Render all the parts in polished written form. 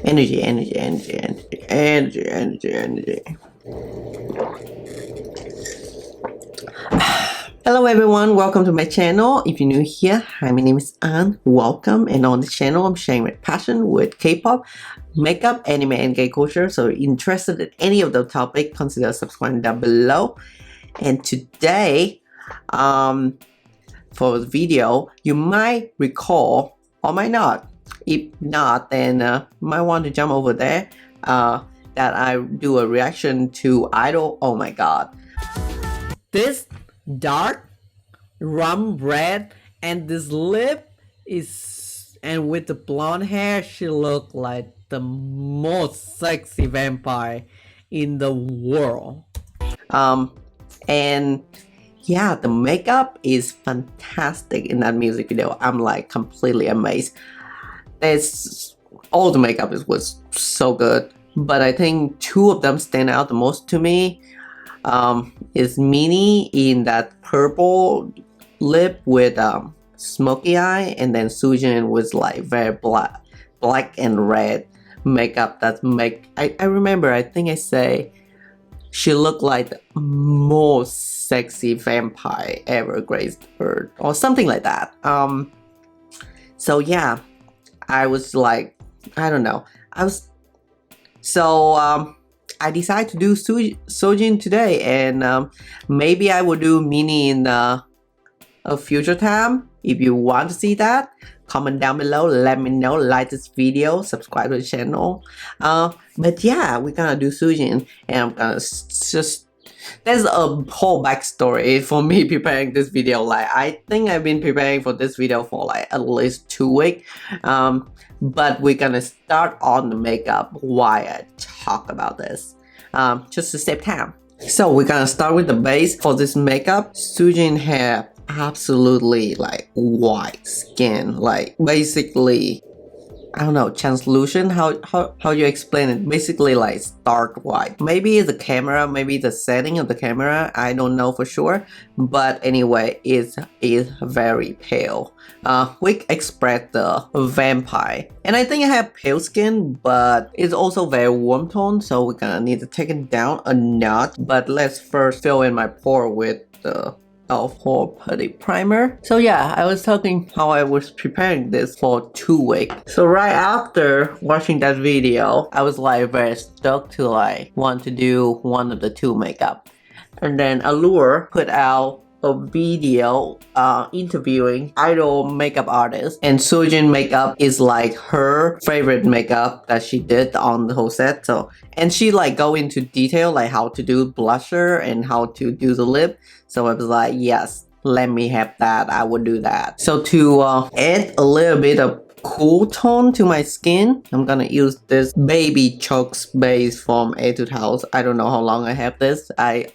Energy, energy, energy, energy, energy, energy, energy. Hello everyone, welcome to my channel. If you're new here, hi, my name is Anne. Welcome, and on this channel, I'm sharing my passion with K-pop, makeup, anime, and gay culture. So if you're interested in any of the topics, consider subscribing down below. And today, for the video, you might recall or might not. If not, then you might want to jump over there. That I do a reaction to I-DLE. Oh my god, this dark rum red and this lip is, and with the blonde hair, she looked like the most sexy vampire in the world. And yeah, the makeup is fantastic in that music video. I'm like completely amazed. All the makeup was so good, but I think two of them stand out the most to me. Is Minnie in that purple lip with smoky eye, and then SooJin was like very black and red makeup that I remember, I think I say she looked like the most sexy vampire ever graced earth or something like that. So yeah, I was like, I don't know, I decided to do SooJin today, and maybe I will do Minnie in a future time. If you want to see that, comment down below, let me know, like this video, subscribe to the channel. But yeah, we're gonna do SooJin, and I'm gonna just, there's a whole backstory for me preparing this video. Like, I think I've been preparing for this video for like at least 2 weeks. But we're gonna start on the makeup while I talk about this, just to save time. So we're gonna start with the base for this makeup. SooJin have absolutely like white skin, like basically, I don't know, translucent, how you explain it, basically like stark white. Maybe it's the camera, maybe the setting of the camera, I don't know for sure, but anyway, it is very pale. We express the vampire, and I think I have pale skin, but it's also very warm tone, so we're gonna need to take it down a notch. But let's first fill in my pore with the e.l.f. Putty primer. So yeah, I was talking how I was preparing this for 2 weeks. So right after watching that video, I was like very stuck to like want to do one of the two makeup. And then Allure put out a video interviewing I-DLE makeup artist, and SooJin makeup is like her favorite makeup that she did on the whole set. So, and she like go into detail like how to do blusher and how to do the lip. So I was like, yes, let me have that, I would do that. So to add a little bit of cool tone to my skin, I'm gonna use this baby Choux base from ETUDE house. I don't know how long I have this. I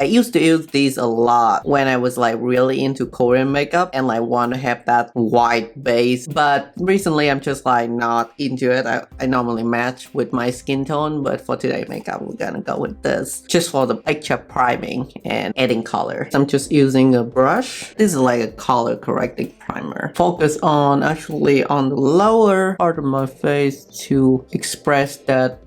used to use these a lot when I was like really into Korean makeup and like want to have that white base, but recently I'm just like not into it. I normally match with my skin tone, but for today's makeup we're gonna go with this just for the picture priming and adding color. So I'm just using a brush. This is like a color correcting primer. Focus on actually on the lower part of my face to express that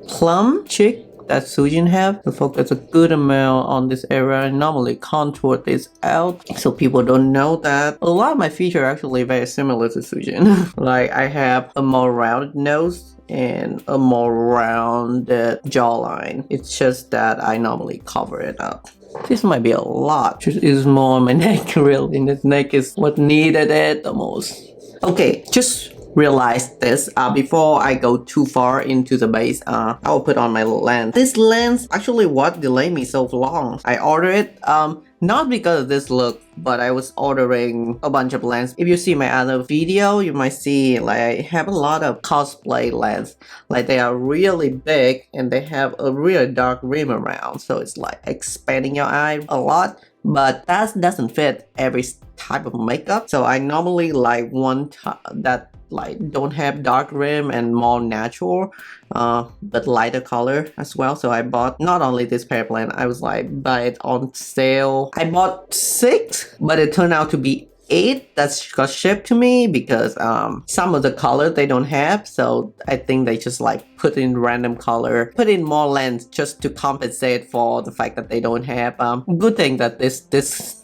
plum cheek that SooJin have, to focus a good amount on this area and normally contour this out so people don't know that. A lot of my features are actually very similar to SooJin. Like I have a more rounded nose and a more rounded jawline. It's just that I normally cover it up. This might be a lot. Just is more on my neck really. This neck is what needed it the most. Okay, just realize this before I go too far into the base. I will put on my lens. This lens actually what delayed me so long. I ordered it not because of this look, but I was ordering a bunch of lenses. If you see my other video, you might see like I have a lot of cosplay lenses. Like they are really big and they have a really dark rim around, so it's like expanding your eye a lot. But that doesn't fit every type of makeup. So I normally like one that like don't have dark rim and more natural but lighter color as well. So I bought not only this pair of lens, I was like buy it on sale. I bought 6, but it turned out to be 8 that's got shipped to me because some of the color they don't have, so I think they just like put in random color, put in more lens just to compensate for the fact that they don't have. Good thing that this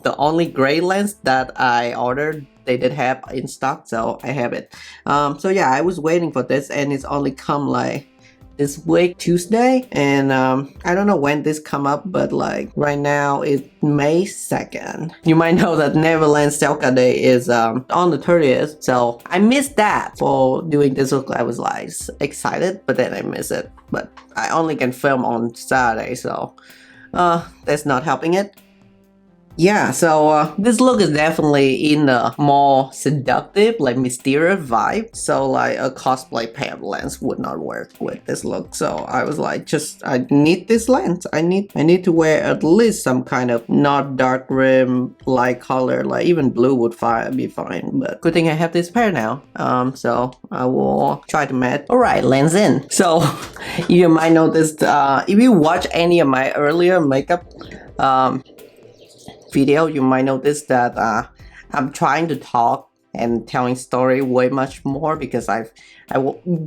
the only gray lens that I ordered they did have in stock, so I have it. So yeah, I was waiting for this and it's only come like this week, Tuesday, and I don't know when this come up, but like right now it's May 2nd. You might know that Neverland Selka Day is on the 30th, so I missed that for doing this look. I was like excited, but then I miss it. But I only can film on Saturday, so that's not helping it. Yeah, so this look is definitely in a more seductive, like mysterious vibe. So like a cosplay pair of lens would not work with this look. So I was like, I need this lens. I need to wear at least some kind of not dark rim, light color, like even blue would be fine. But good thing I have this pair now. So I will try to match. All right, lens in. So you might notice if you watch any of my earlier makeup video, you might notice that I'm trying to talk and telling story way much more because I've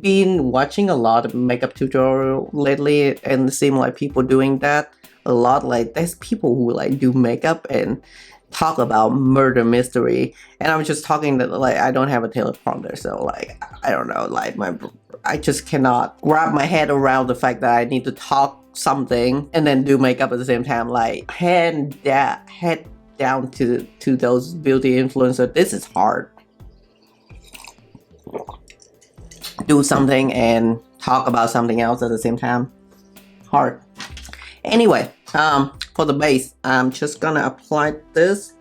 been watching a lot of makeup tutorial lately and it seems like people doing that a lot. Like there's people who like do makeup and talk about murder mystery, and I'm just talking that like I don't have a teleprompter, so like I don't know, like I just cannot wrap my head around the fact that I need to talk something and then do makeup at the same time, like head down to those beauty influencers. This is hard. Do something and talk about something else at the same time. Hard. Anyway, for the base, I'm just gonna apply this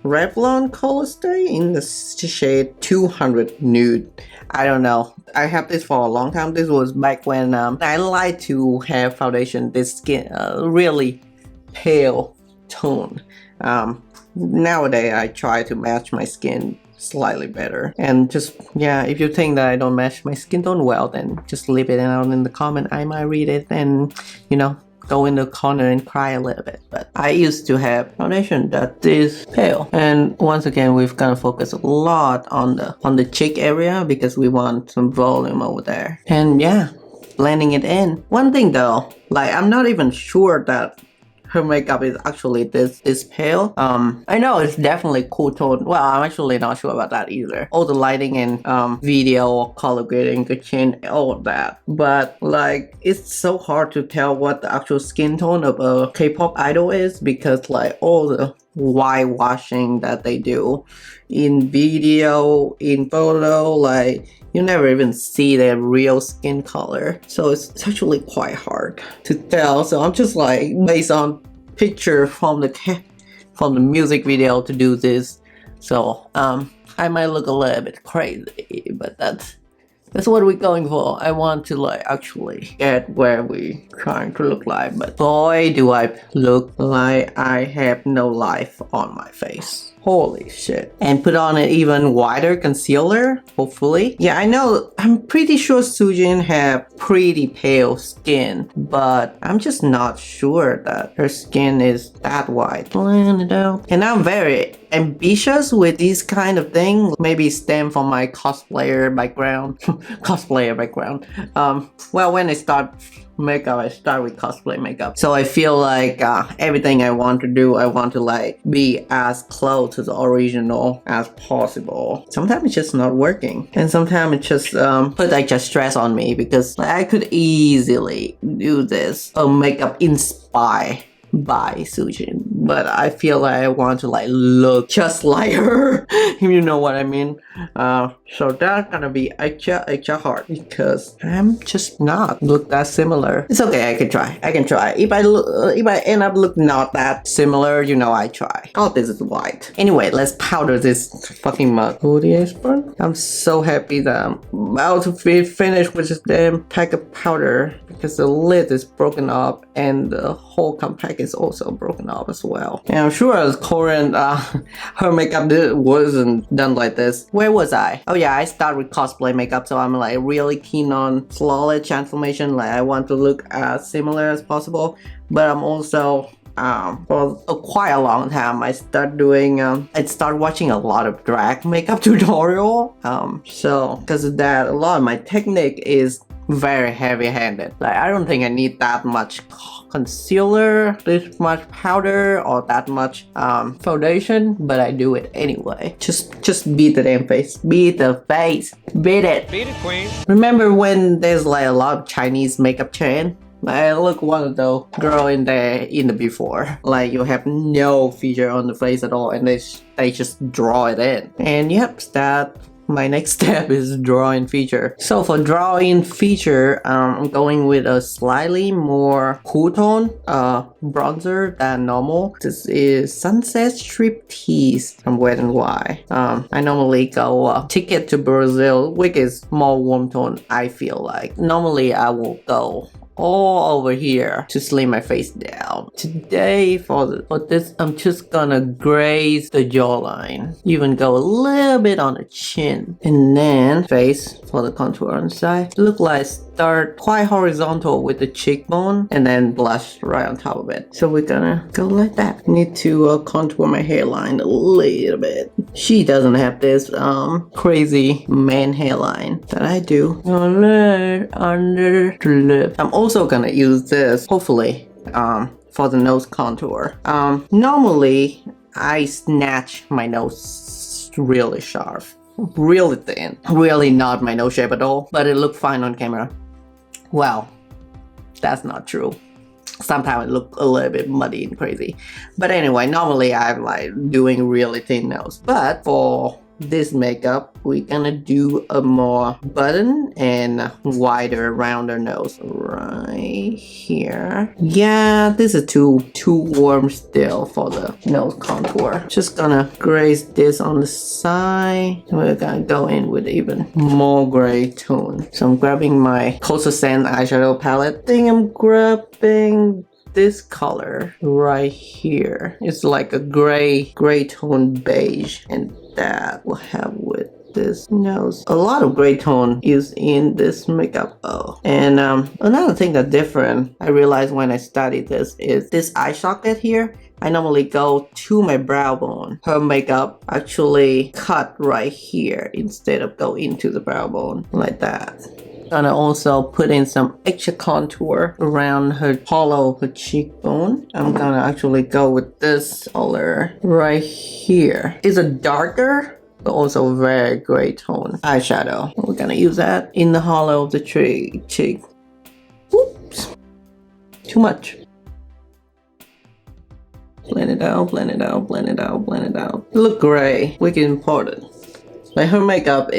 Revlon ColorStay in the shade 200 Nude. I don't know. I have this for a long time. This was back when I like to have foundation this skin really pale tone. Nowadays I try to match my skin slightly better, and just yeah, if you think that I don't match my skin tone well, then just leave it out in the comment. I might read it and you know go in the corner and cry a little bit. But I used to have foundation that is pale, and once again we've gonna focus a lot on the cheek area because we want some volume over there. And yeah, blending it in. One thing though, like I'm not even sure that her makeup is actually this pale. I know it's definitely cool tone. Well, I'm actually not sure about that either. All the lighting and video, color grading, good chin, all of that. But like, it's so hard to tell what the actual skin tone of a K-pop idol is because like all the whitewashing that they do in video, in photo, like you never even see their real skin color, so it's actually quite hard to tell. So I'm just like based on picture from the music video to do this. So I might look a little bit crazy, but that's what we're going for. I want to like actually get where we trying to look like, but boy do I look like I have no life on my face. Holy shit. And put on an even wider concealer, hopefully. Yeah, I know, I'm pretty sure SooJin have pretty pale skin, but I'm just not sure that her skin is that white. Blend it out. And I'm very ambitious with these kind of things. Maybe stem from my cosplayer background. Well, when I start makeup, I start with cosplay makeup, so I feel like everything I want to do, I want to like be as close to the original as possible. Sometimes it's just not working, and sometimes it just put like just stress on me because like, I could easily do this makeup inspired by SooJin, but I feel like I want to like look just like her, if you know what I mean. So that's gonna be extra hard because I'm just not look that similar. It's okay, I can try. If I end up look not that similar, you know, I try. Oh, this is white. Anyway, let's powder this fucking mug. Oh, the AirSpun. I'm so happy that I'm about to be finished with this damn pack of powder because the lid is broken up and the whole compact is also broken up as well. And I'm sure as Korean, her makeup wasn't done like this. Where was I? Oh yeah, I start with cosplay makeup, so I'm like really keen on flawless transformation. Like I want to look as similar as possible, but I'm also for quite a long time. I started watching a lot of drag makeup tutorial. So because of that, a lot of my technique is very heavy-handed. Like I don't think I need that much concealer, this much powder, or that much foundation, but I do it anyway. Just beat the damn face. Beat the face. Beat it. Beat it, queen. Remember when there's like a lot of Chinese makeup chain? I look one of those girl in the before. Like you have no feature on the face at all, and they just draw it in. And yep, that. My next step is drawing feature. So for drawing feature, I'm going with a slightly more cool tone bronzer than normal. This is Sunset Striptease from Wet n Wild. I normally go Ticket to Brazil, which is more warm tone, I feel like. Normally I will go all over here to slim my face down. Today for this, I'm just gonna graze the jawline, even go a little bit on the chin, and then face for the contour on the side. Look like start quite horizontal with the cheekbone and then blush right on top of it. So we're gonna go like that. Need to contour my hairline a little bit. She doesn't have this crazy man hairline that I do. Under the lip. I'm also gonna use this, hopefully, for the nose contour. Normally I snatch my nose really sharp, really thin, really not my nose shape at all, but it looked fine on camera. Well, that's not true. Sometimes it looks a little bit muddy and crazy. But anyway, normally I'm like doing really thin nose. But for this makeup, we're gonna do a more button and wider, rounder nose right here. Yeah, this is too warm still for the nose contour. Just gonna graze this on the side. We're gonna go in with even more gray tone. So I'm grabbing my Coastal Sand eyeshadow palette. I think I'm grabbing this color right here. It's like a gray tone beige, and that will have with this nose. A lot of gray tone is in this makeup. And another thing that's different I realized when I studied this is this eye socket here. I normally go to my brow bone. Her makeup actually cut right here instead of go into the brow bone like that. Gonna also put in some extra contour around her hollow, her cheekbone. I'm gonna actually go with this color right here. It's a darker but also very gray tone eyeshadow. We're gonna use that in the hollow of the cheek. Oops, too much. Blend it out, blend it out, blend it out, blend it out. Look gray, which is important. Like her makeup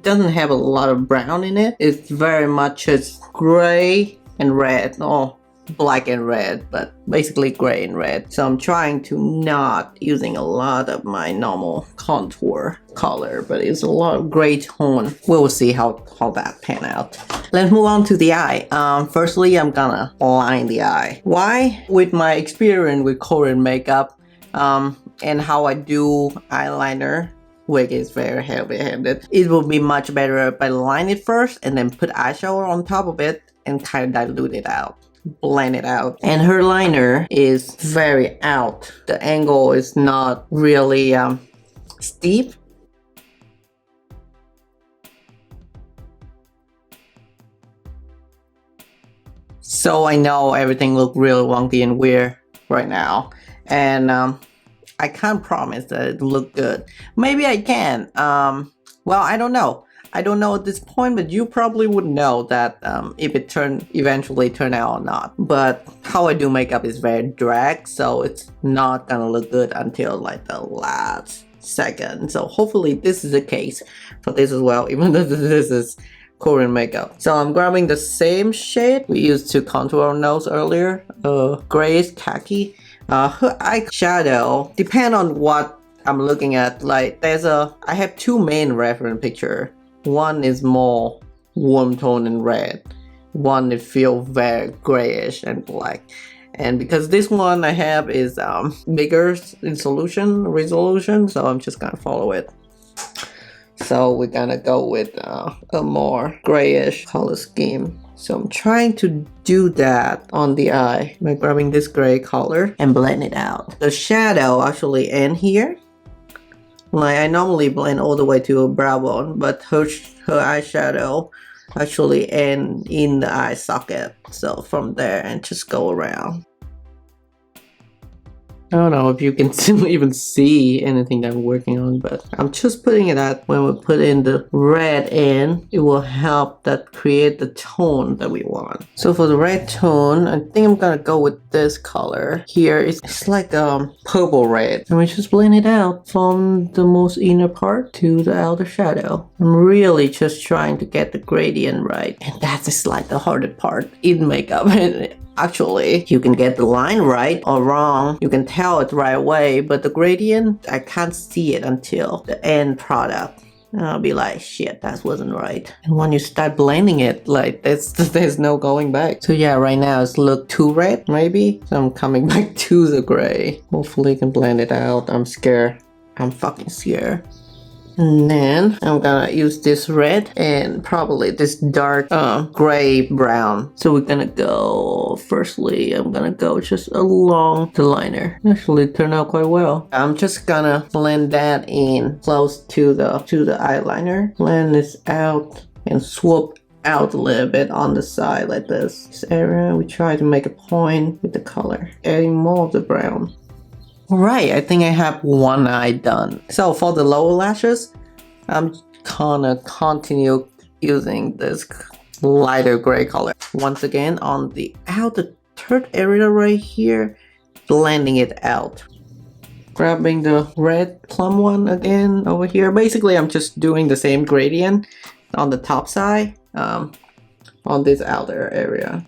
doesn't have a lot of brown in it. It's very much just gray and red, or black and red, but basically gray and red. So I'm trying to not using a lot of my normal contour color, but it's a lot of gray tone. We'll see how that pan out. Let's move on to the eye. Firstly, I'm gonna line the eye. Why? With my experience with Korean makeup, and how I do eyeliner, which is very heavy-handed, it will be much better if I line it first and then put eyeshadow on top of it and kind of dilute it out, blend it out. And her liner is very out. The angle is not really steep. So I know everything looks really wonky and weird right now, and I can't promise that it look good. Maybe I can. Well, I don't know. I don't know at this point, but you probably would know that if it eventually turn out or not. But how I do makeup is very drag, so it's not gonna look good until like the last second. So hopefully this is the case for this as well, even though this is Korean makeup. So I'm grabbing the same shade we used to contour our nose earlier, grayish khaki. Her eyeshadow depend on what I'm looking at. Like I have two main reference picture. One is more warm tone and red. One it feel very grayish and black. And because this one I have is bigger in resolution, so I'm just gonna follow it. So we're gonna go with a more grayish color scheme. So I'm trying to do that on the eye by grabbing this gray color and blend it out. The shadow actually ends here. Like I normally blend all the way to a brow bone, but her eyeshadow actually end in the eye socket. So from there and just go around. I don't know if you can even see anything I'm working on, but I'm just putting it out. When we put in the red in, it will help that create the tone that we want. So for the red tone, I think I'm gonna go with this color. Here it's like purple red. And we just blend it out from the most inner part to the outer shadow. I'm really just trying to get the gradient right. And that is like the hardest part in makeup. Actually, you can get the line right or wrong. You can tell it right away, but the gradient, I can't see it until the end product. And I'll be like, shit, that wasn't right. And when you start blending it, like there's no going back. So yeah, right now it's look too red, maybe. So I'm coming back to the gray. Hopefully I can blend it out. I'm scared. I'm fucking scared. And then I'm gonna use this red and probably this dark gray brown. So we're gonna go, firstly, I'm gonna go just along the liner. Actually it turned out quite well. I'm just gonna blend that in close to the eyeliner. Blend this out and swoop out a little bit on the side like this. This area, we try to make a point with the color. Adding more of the brown. Alright, I think I have one eye done. So for the lower lashes, I'm gonna continue using this lighter gray color. Once again, on the outer third area right here, blending it out. Grabbing the red plum one again over here. Basically, I'm just doing the same gradient on the top side, on this outer area.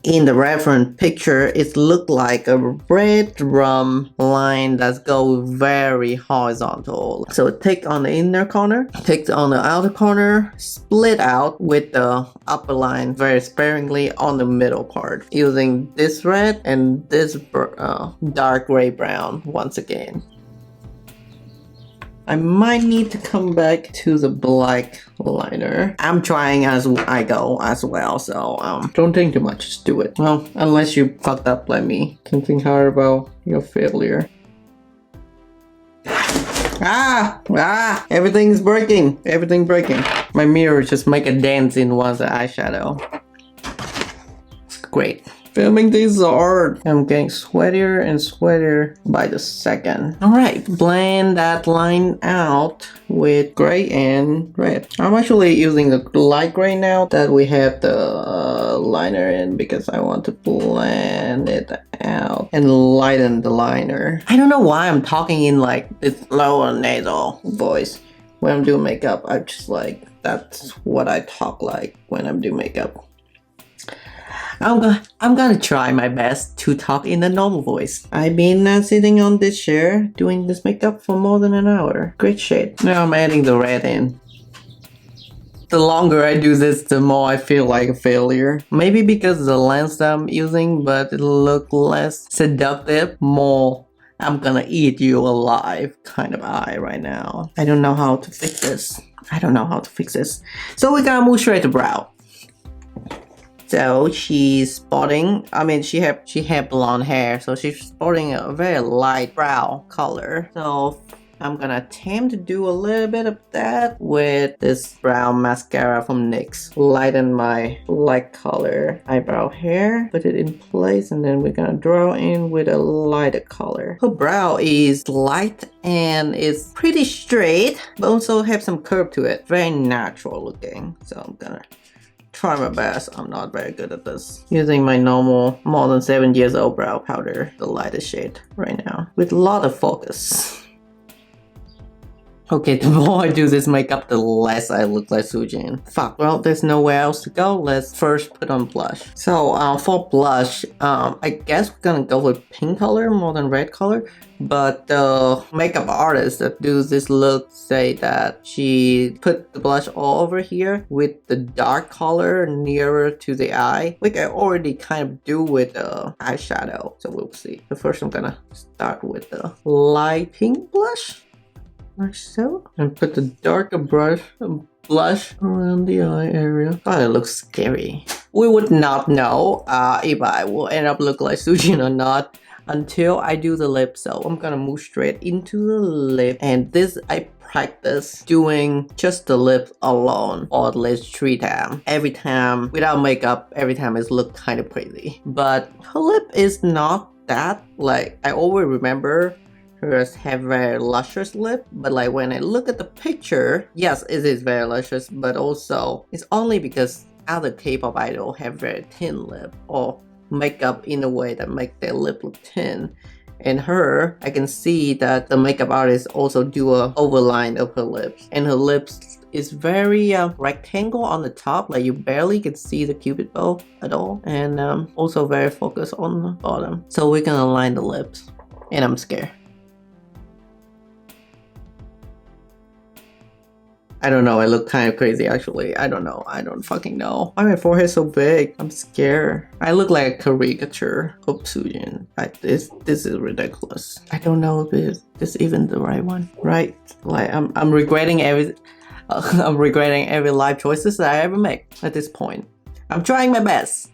In the reference picture, it looked like a red drum line that goes very horizontal. So take on the inner corner, take on the outer corner, split out with the upper line very sparingly on the middle part, using this red and this dark gray brown once again. I might need to come back to the black liner. I'm trying as I go as well, so don't think too much, just do it. Well, unless you fucked up like me. Don't think hard about your failure. Everything's breaking. Everything's breaking. My mirror just make a dance in one of the eyeshadow. It's great. Filming these art. I'm getting sweatier and sweatier by the second. Alright, blend that line out with gray and red. I'm actually using the light gray now that we have the liner in because I want to blend it out and lighten the liner. I don't know why I'm talking in like this lower nasal voice when I'm doing makeup. I'm just like, that's what I talk like when I'm doing makeup. I'm gonna try my best to talk in a normal voice. I've been sitting on this chair doing this makeup for more than an hour. Great shade. Now I'm adding the red in. The longer I do this, the more I feel like a failure. Maybe because of the lens that I'm using, but it'll look less seductive, more I'm gonna eat you alive kind of eye right now. I don't know how to fix this. So we're gonna move straight to brow. So she's sporting, she had blonde hair, so she's sporting a very light brow color. So I'm gonna attempt to do a little bit of that with this brown mascara from NYX. Lighten my light color eyebrow hair, put it in place, and then we're gonna draw in with a lighter color. Her brow is light and it's pretty straight, but also have some curve to it. Very natural looking. So I'm gonna try my best. I'm not very good at this. Using my normal, more than 7 years old brow powder, the lightest shade right now, with a lot of focus. Okay, the more I do this makeup, the less I look like SooJin. Fuck, well, there's nowhere else to go. Let's first put on blush. So, for blush, I guess we're gonna go with pink color more than red color. But the makeup artist that does this look say that she put the blush all over here with the dark color nearer to the eye, which I already kind of do with the eyeshadow. So we'll see. But first I'm gonna start with the light pink blush. Like so, and put the darker blush around the eye area. Oh, it looks scary. We would not know if I will end up look like SooJin or not until I do the lip. So I'm gonna move straight into the lip, and this I practice doing just the lip alone, or at least 3 times. Every time without makeup, every time it look kind of crazy. But her lip is not that, like, I always remember hers have very luscious lip, but like when I look at the picture, yes, it is very luscious, but also it's only because other K-pop idol have very thin lip or makeup in a way that make their lip look thin. And her, I can see that the makeup artist also do a overline of her lips, and her lips is very rectangle on the top, like you barely can see the cupid bow at all, and also very focused on the bottom. So we're gonna line the lips, and I'm scared. I don't know, I look kind of crazy actually. I don't know, I don't fucking know. Why my forehead so big? I'm scared. I look like a caricature of SooJin. This is ridiculous. I don't know if this is even the right one, right? Like I'm regretting I'm regretting every life choices that I ever make at this point. I'm trying my best.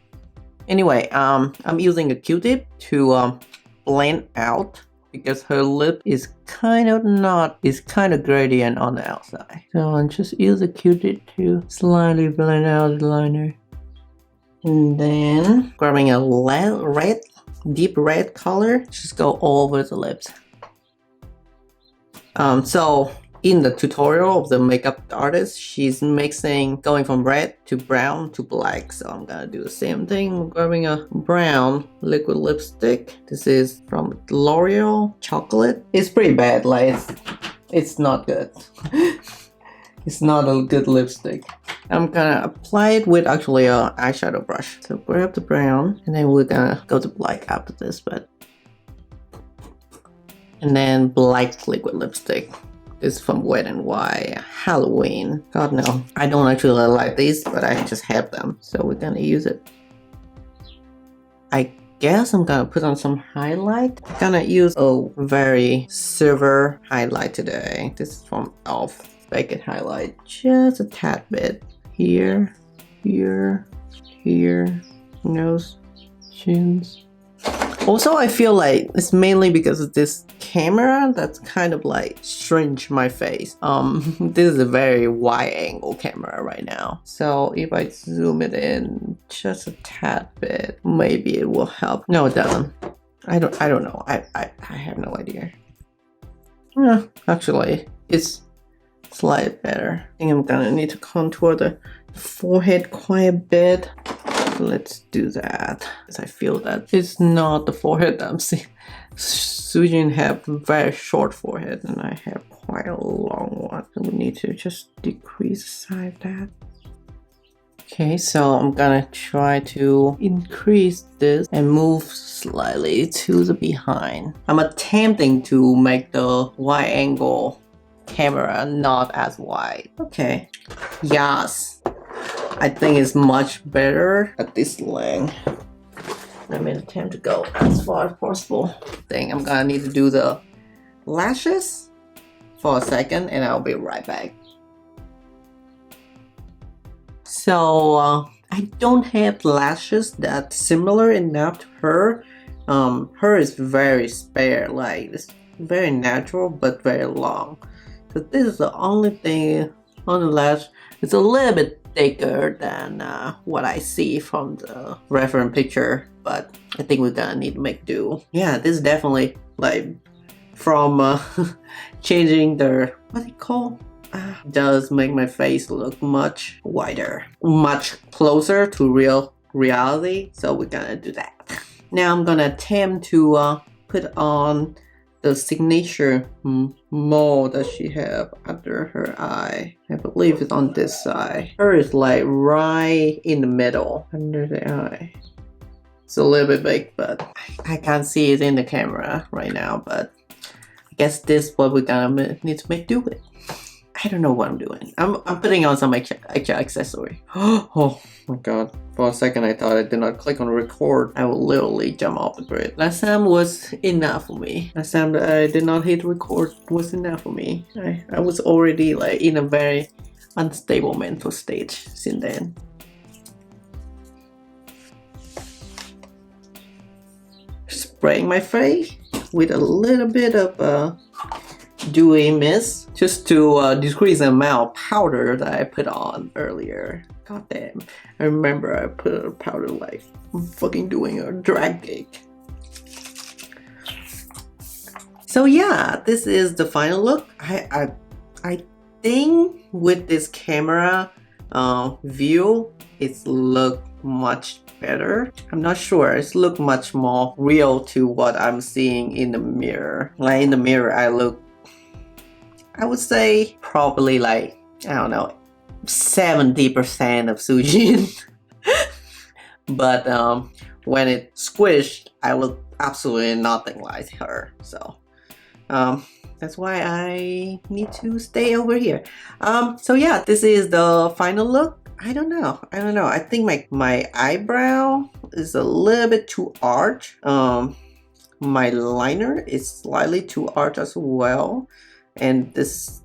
Anyway, I'm using a Q-tip to blend out, because her lip is kind of gradient on the outside. So I'll just use a Q-tip to slightly blend out the liner. And then grabbing a deep red color, just go all over the lips. So in the tutorial of the makeup artist, she's mixing, going from red to brown to black. So I'm gonna do the same thing. I'm grabbing a brown liquid lipstick. This is from L'Oreal Chocolate. It's pretty bad, like it's not good. It's not a good lipstick. I'm gonna apply it with actually an eyeshadow brush. So grab the brown, and then we're gonna go to black after this, and then black liquid lipstick. It's from Wet n Wild Halloween. God no, I don't actually like these, but I just have them, so we're gonna use it. I guess I'm gonna put on some highlight. I'm gonna use a very silver highlight today. This is from e.l.f. Baked highlight, just a tad bit here, here, here, nose, chins. Also, I feel like it's mainly because of this camera that's kind of like shrink my face. This is a very wide angle camera right now. So if I zoom it in just a tad bit, maybe it will help. No, it doesn't. I don't know. I have no idea. Yeah, actually, it's slightly better. I think I'm gonna need to contour the forehead quite a bit. Let's do that, because I feel that it's not the forehead that I'm seeing. SooJin have very short forehead, and I have quite a long one. So we need to just decrease the size of that. Okay, so I'm gonna try to increase this and move slightly to the behind. I'm attempting to make the wide angle camera not as wide. Okay, yes. I think it's much better at this length. Let me attempt to go as far as possible. I think I'm gonna need to do the lashes for a second, and I'll be right back. So I don't have lashes that's similar enough to her. Her is very spare, like it's very natural but very long. So this is the only thing on the lash. It's a little bit thicker than what I see from the reference picture, but I think we're gonna need to make do. Yeah, this is definitely like from changing the what they call does make my face look much wider, much closer to reality. So we're gonna do that. Now I'm gonna attempt to put on the signature mold that she have under her eye. I believe it's on this side. Her is like right in the middle under the eye. It's a little bit big, but I can't see it in the camera right now, but I guess this is what we're gonna need to make do with. I don't know what I'm doing. I'm putting on some extra accessory. Oh my god. For a second I thought I did not click on record. I will literally jump off the grid. Last time was enough for me. Last time that I did not hit record was enough for me. I was already like in a very unstable mental state since then. Spraying my face with a little bit of dewy mist just to decrease the amount of powder that I put on earlier. God damn, I remember I put a powder like I'm fucking doing a drag gig. So yeah, this is the final look. I think with this camera view, it's look much better. I'm not sure. It's look much more real to what I'm seeing in the mirror. Like in the mirror, I would say probably like, I don't know, 70% of SooJin. But when it squished, I look absolutely nothing like her. So that's why I need to stay over here. So yeah, this is the final look. I don't know. I think my eyebrow is a little bit too arch. My liner is slightly too arch as well. And this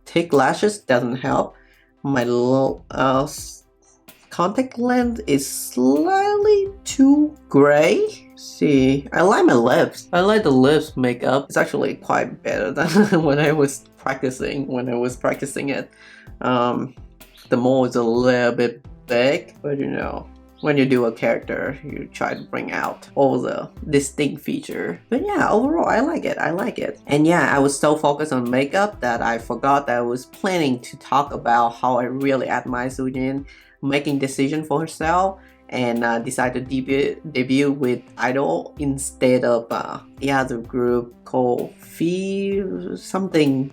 thick lashes doesn't help. My little contact lens is slightly too gray. See, I like my lips. I like the lips makeup. It's actually quite better than when I was practicing it. The mole is a little bit big, but you know, when you do a character, you try to bring out all the distinct feature. But yeah, overall, I like it. And yeah, I was so focused on makeup that I forgot that I was planning to talk about how I really admire SooJin making decision for herself, and decided to debut with I-DLE instead of the other group called Viva something,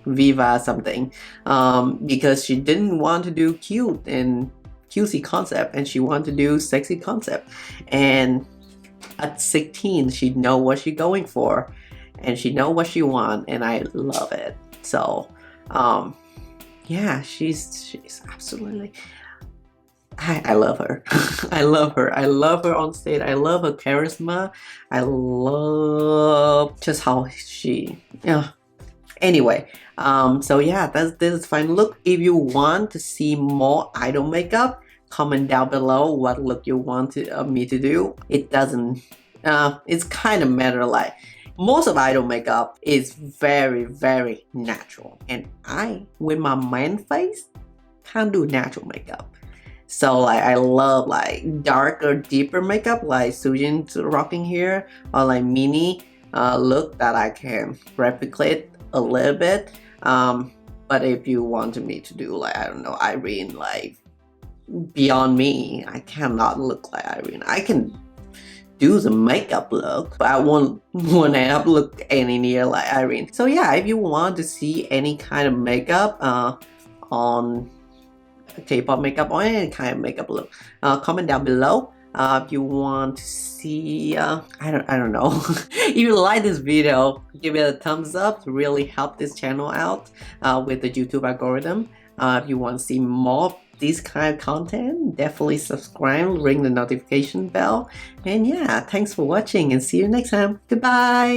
because she didn't want to do cute and cutesy concept, and she wanted to do sexy concept. And at 16, she know what she's going for, and she know what she want, and I love it. So yeah, she's absolutely, I love her. I love her on stage. I love her charisma. I love just how she, yeah. Anyway, so yeah, this is final look. If you want to see more I-DLE makeup, comment down below what look you want me to do. It doesn't, it's kind of matter, like most of I-DLE makeup is very, very natural, and I, with my man face, can't do natural makeup. So like I love like darker, deeper makeup like SooJin's rocking here, or like mini look that I can replicate a little bit. But if you wanted me to do like, I don't know, Ivory, like beyond me, I cannot look like Ivory. I can do the makeup look, but I won't look any near like Ivory. So yeah, if you want to see any kind of makeup on K-pop makeup or any kind of makeup look, comment down below. If you want to see, I don't know. If you like this video, give it a thumbs up to really help this channel out with the YouTube algorithm. If you want to see more of this kind of content, definitely subscribe, ring the notification bell. And yeah, thanks for watching, and see you next time. Goodbye!